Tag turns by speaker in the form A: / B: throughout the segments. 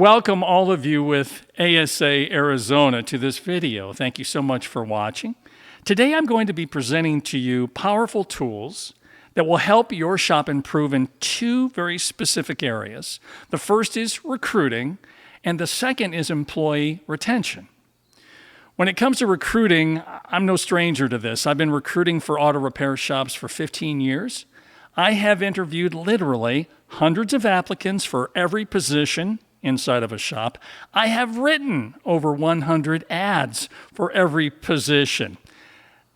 A: Welcome all of you with ASA Arizona to this video. Thank you so much for watching. Today I'm going to be presenting to you powerful tools that will help your shop improve in two very specific areas. The first is recruiting, and the second is employee retention. When it comes to recruiting, I'm no stranger to this. I've been recruiting for auto repair shops for 15 years. I have interviewed literally hundreds of applicants for every position inside of a shop. I have written over 100 ads for every position.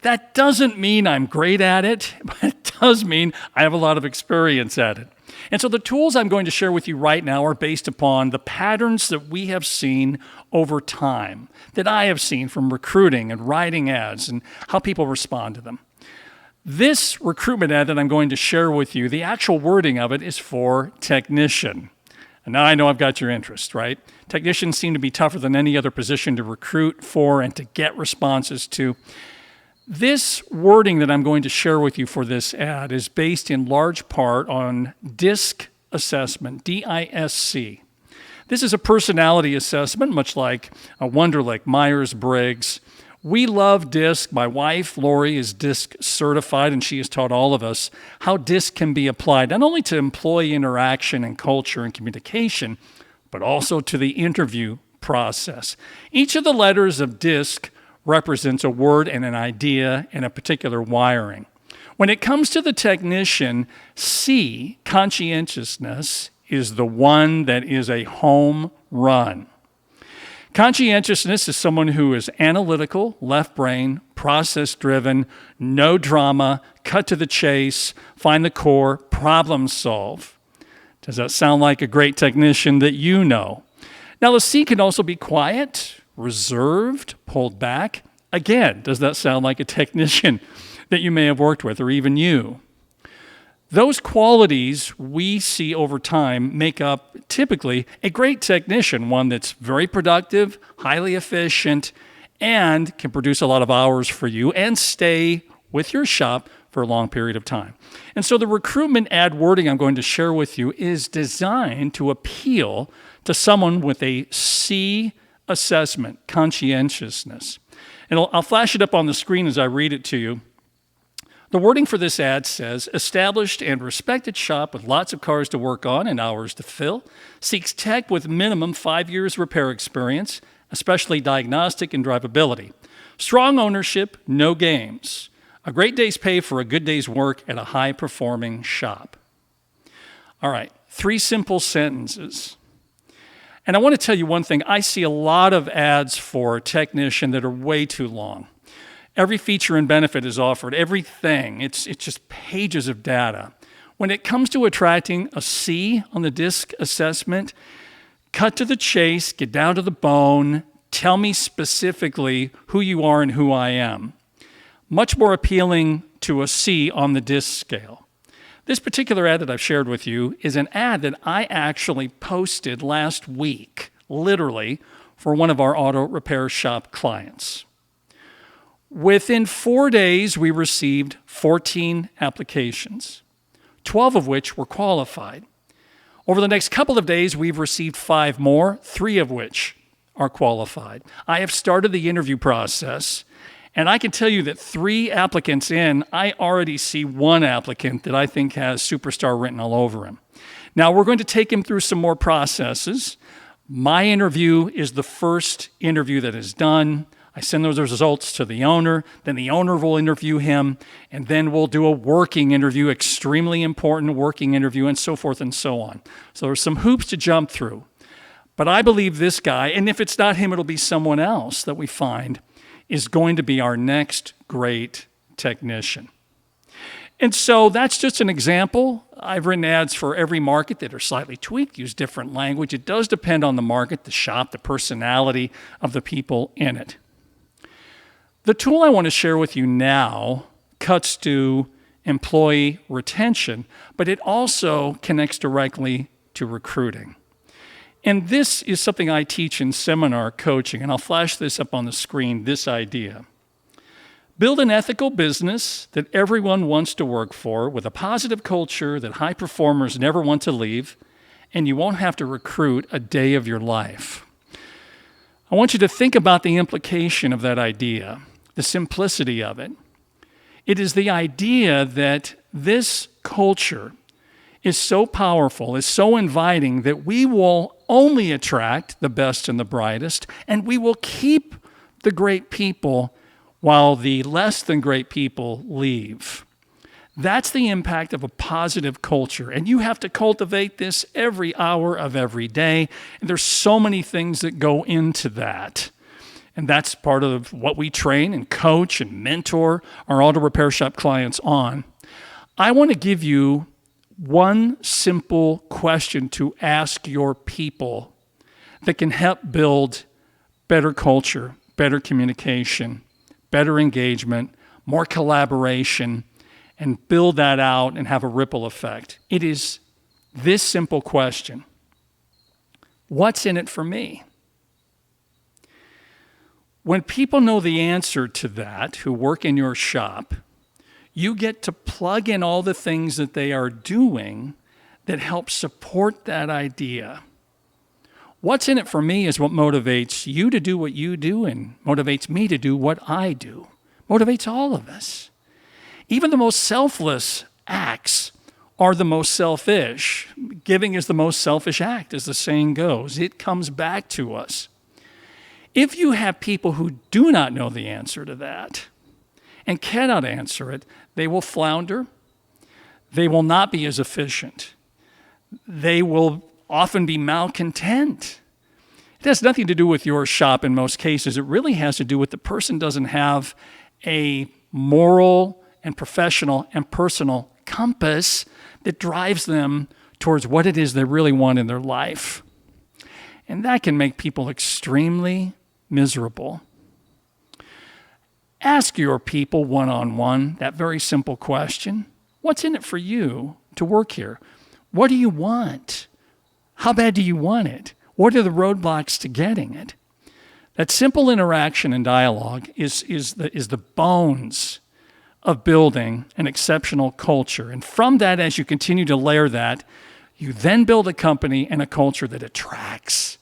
A: That doesn't mean I'm great at it, but it does mean I have a lot of experience at it. And so the tools I'm going to share with you right now are based upon the patterns that we have seen over time, that I have seen from recruiting and writing ads and how people respond to them. This recruitment ad that I'm going to share with you, the actual wording of it is for technician. And now I know I've got your interest, right? Technicians seem to be tougher than any other position to recruit for and to get responses to. This wording that I'm going to share with you for this ad is based in large part on DISC assessment, D-I-S-C. This is a personality assessment, much like a Wonderlic, Myers-Briggs. We love DISC. My wife, Lori, is DISC certified, and she has taught all of us how DISC can be applied, not only to employee interaction and culture and communication, but also to the interview process. Each of the letters of DISC represents a word and an idea and a particular wiring. When it comes to the technician, C, conscientiousness, is the one that is a home run. Conscientiousness is someone who is analytical, left brain, process-driven, no drama, cut to the chase, find the core, problem solve. Does that sound like a great technician that you know? Now, the C can also be quiet, reserved, pulled back. Again, does that sound like a technician that you may have worked with, or even you? Those qualities we see over time make up typically a great technician, one that's very productive, highly efficient, and can produce a lot of hours for you and stay with your shop for a long period of time. And so the recruitment ad wording I'm going to share with you is designed to appeal to someone with a C assessment, conscientiousness. And I'll flash it up on the screen as I read it to you. The wording for this ad says, established and respected shop with lots of cars to work on and hours to fill, seeks tech with minimum 5 years repair experience, especially diagnostic and drivability. Strong ownership, no games. A great day's pay for a good day's work at a high-performing shop. All right, 3 simple sentences. And I want to tell you one thing. I see a lot of ads for a technician that are way too long. Every feature and benefit is offered, everything. It's just pages of data. When it comes to attracting a C on the DISC assessment, cut to the chase, get down to the bone, tell me specifically who you are and who I am. Much more appealing to a C on the DISC scale. This particular ad that I've shared with you is an ad that I actually posted last week, literally, for one of our auto repair shop clients. Within 4 days, we received 14 applications, 12 of which were qualified. Over the next couple of days, we've received 5 more, 3 of which are qualified. I have started the interview process, and I can tell you that 3 applicants in, I already see 1 applicant that I think has superstar written all over him. Now, we're going to take him through some more processes. My interview is the first interview that is done. I send those results to the owner, then the owner will interview him, and then we'll do a working interview, extremely important working interview, and so forth and so on. So there's some hoops to jump through. But I believe this guy, and if it's not him, it'll be someone else that we find, is going to be our next great technician. And so that's just an example. I've written ads for every market that are slightly tweaked, use different language. It does depend on the market, the shop, the personality of the people in it. The tool I want to share with you now cuts to employee retention, but it also connects directly to recruiting. And this is something I teach in seminar coaching, and I'll flash this up on the screen, this idea. Build an ethical business that everyone wants to work for with a positive culture that high performers never want to leave, and you won't have to recruit a day of your life. I want you to think about the implication of that idea, the simplicity of it. It is the idea that this culture is so powerful, is so inviting that we will only attract the best and the brightest, and we will keep the great people while the less than great people leave. That's the impact of a positive culture, and you have to cultivate this every hour of every day, and there's so many things that go into that. And that's part of what we train and coach and mentor our auto repair shop clients on. I want to give you one simple question to ask your people that can help build better culture, better communication, better engagement, more collaboration, and build that out and have a ripple effect. It is this simple question: what's in it for me? When people know the answer to that, who work in your shop, you get to plug in all the things that they are doing that help support that idea. What's in it for me is what motivates you to do what you do and motivates me to do what I do. Motivates all of us. Even the most selfless acts are the most selfish. Giving is the most selfish act, as the saying goes. It comes back to us. If you have people who do not know the answer to that and cannot answer it, they will flounder. They will not be as efficient. They will often be malcontent. It has nothing to do with your shop in most cases. It really has to do with the person doesn't have a moral and professional and personal compass that drives them towards what it is they really want in their life. And that can make people extremely miserable. Ask your people one-on-one that very simple question: what's in it for you to work here? What do you want? How bad do you want it? What are the roadblocks to getting it? That simple interaction and dialogue is the bones of building an exceptional culture. And from that, as you continue to layer that, you then build a company and a culture that attracts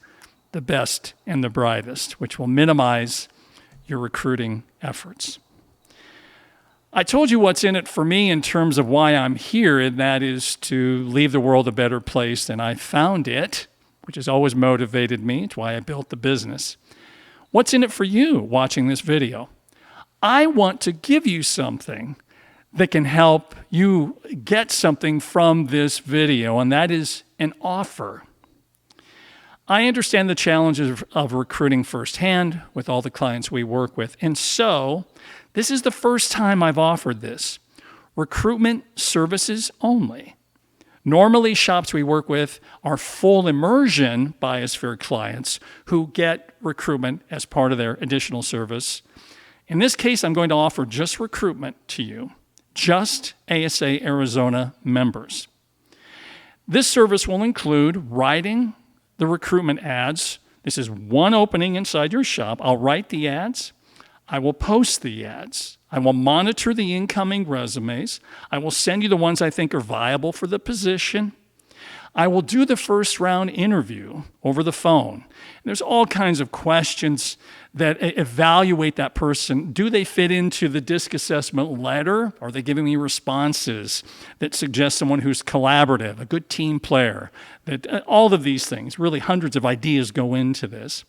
A: the best and the brightest, which will minimize your recruiting efforts. I told you what's in it for me in terms of why I'm here, and that is to leave the world a better place than I found it, which has always motivated me. It's why I built the business. What's in it for you watching this video? I want to give you something that can help you get something from this video, and that is an offer. I understand the challenges of recruiting firsthand with all the clients we work with, and so this is the first time I've offered this. Recruitment services only. Normally, shops we work with are full immersion Biosphere clients who get recruitment as part of their additional service. In this case, I'm going to offer just recruitment to you, just ASA Arizona members. This service will include writing the recruitment ads. This is one opening inside your shop. I'll write the ads. I will post the ads. I will monitor the incoming resumes. I will send you the ones I think are viable for the position. I will do the first round interview over the phone. There's all kinds of questions that evaluate that person. Do they fit into the DISC assessment letter? Are they giving me responses that suggest someone who's collaborative, a good team player? All of these things, really hundreds of ideas go into this.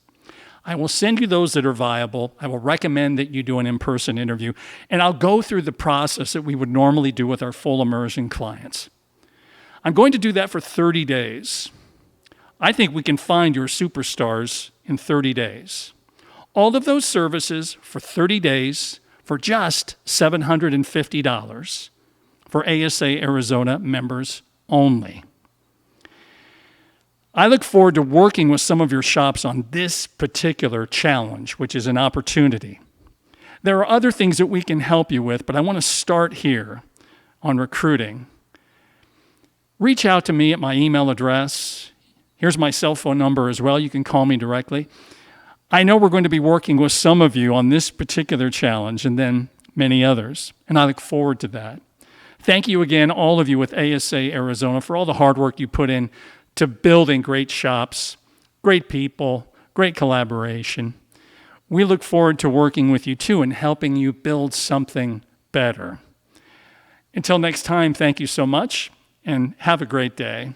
A: I will send you those that are viable. I will recommend that you do an in-person interview, and I'll go through the process that we would normally do with our full immersion clients. I'm going to do that for 30 days. I think we can find your superstars in 30 days. All of those services for 30 days for just $750 for ASA Arizona members only. I look forward to working with some of your shops on this particular challenge, which is an opportunity. There are other things that we can help you with, but I want to start here on recruiting. Reach out to me at my email address. Here's my cell phone number as well. You can call me directly. I know we're going to be working with some of you on this particular challenge and then many others, and I look forward to that. Thank you again, all of you with ASA Arizona, for all the hard work you put in to building great shops, great people, great collaboration. We look forward to working with you too and helping you build something better. Until next time, thank you so much and have a great day.